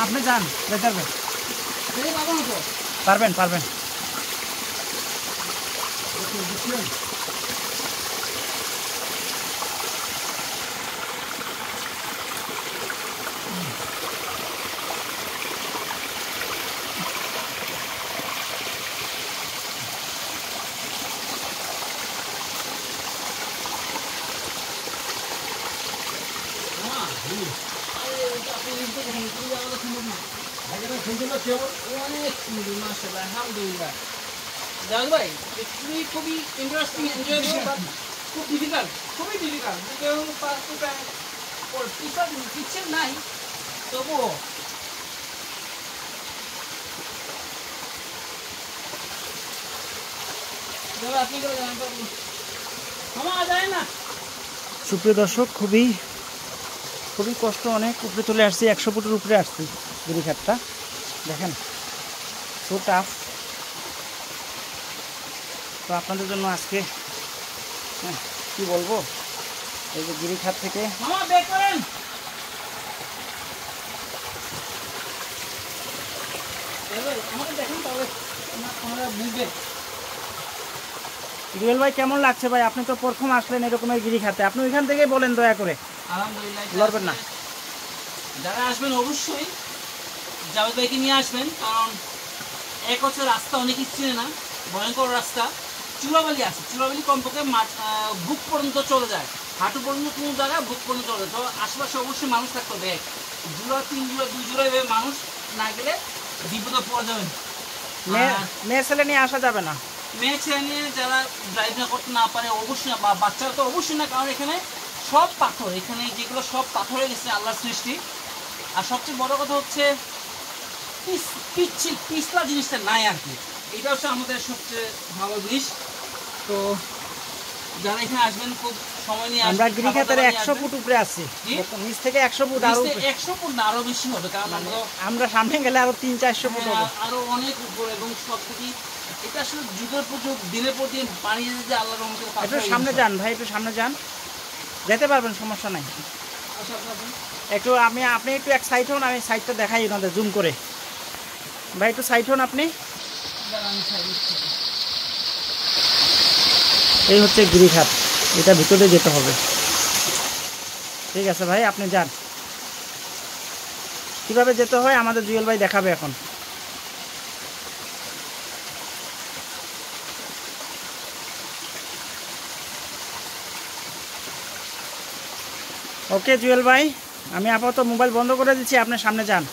আপনি যান, পারবেন পারবেন। আলহামদুলিল্লাহ জাহাজ ভাই, অ্যাকচুয়ালি খুবই ইন্টারেস্টিং, এনজয়েবল, বাট খুব ডিফিকাল্ট, খুবই ডিফিকাল্ট। কেউ টিচার নাই তবুও আপনি করে জানেন ক্ষমা যায় না। সুপ্রিয় দর্শক, খুবই কষ্ট, অনেক উপরে চলে আসছি, 100 ফুটের উপরে আসছি গিরিখাতটা। দেখেন সো টাফ। তো আপনাদের জন্য আজকে কি বলবো, এই যে গিরিখাত থেকে জুয়েল ভাই কেমন লাগছে ভাই? আপনি তো প্রথম আসলেন এরকমের গিরিখাতে, আপনি ওইখান থেকেই বলেন দয়া করে। আলহামদুলিল্লাহ, লড়বেন না। যারা আসবেন অবশ্যই জাভেদ ভাইকে নিয়ে আসবেন, কারণ এক হচ্ছে রাস্তা অনেকেই চিনে না, ভয়ঙ্কর রাস্তা, চূড়াবালি আছে, চূড়াবালি কমপক্ষে বুক পর্যন্ত চলে যায়, হাঁটু পর্যন্ত কোনো জায়গায় বুক পর্যন্ত চলে যায়। তো আশেপাশে অবশ্যই মানুষ থাকতে হবে, 1 জোড়া 3 জোড়া 2 জোড়া এভাবে মানুষ না গেলে বিপদে পড়ে যাবেন। মেয়ে ছেলে নিয়ে আসা যাবে না, মেয়ে ছেলে নিয়ে যারা ড্রাইভ না করতে না পারে অবশ্যই না, বা বাচ্চারা তো অবশ্যই না, কারণ এখানে সব পাথর, এখানে যেগুলো সব পাথর হয়ে গেছে আল্লাহর সৃষ্টি। আর সবচেয়ে বড় কথা হচ্ছে পিছলা জিনিসটা নাই আর কি, এটা হচ্ছে আমাদের সবচেয়ে ভালো জিনিস। তো যারা এখানে আসবেন খুব সময় নিয়ে আমরা গিরিখাতের 100 ফুট উপরে আছি, নিচ থেকে 100 ফুট, আরো 100 ফুট না আরো বেশি হবে, কারণ আমরা সামনে গেলে আরো 300-400 ফুট হবে, আরো অনেক উপর। এবং সব থেকে এটা আসলে যুগের পর যুগ, দিনের পর দিন পানি যে আল্লাহর রহমতে। একটু সামনে যান ভাই, একটু সামনে যান, যেতে পারবেন, সমস্যা নাই। একটু আপনি একটু এক সাইড হন, আমি সাইডটা দেখাই ওনাদের জুম করে। ভাই একটু সাইড হন আপনি। এই হচ্ছে গিরিখাত, এটা ভিতরে যেতে হবে। ঠিক আছে ভাই, আপনি যান। কিভাবে যেতে হয় আমাদের জুয়েল ভাই দেখাবে এখন। ওকে জুয়েল ভাই, আমি আপাতত মোবাইল বন্ধ করে দিচ্ছি, আপনি সামনে যান।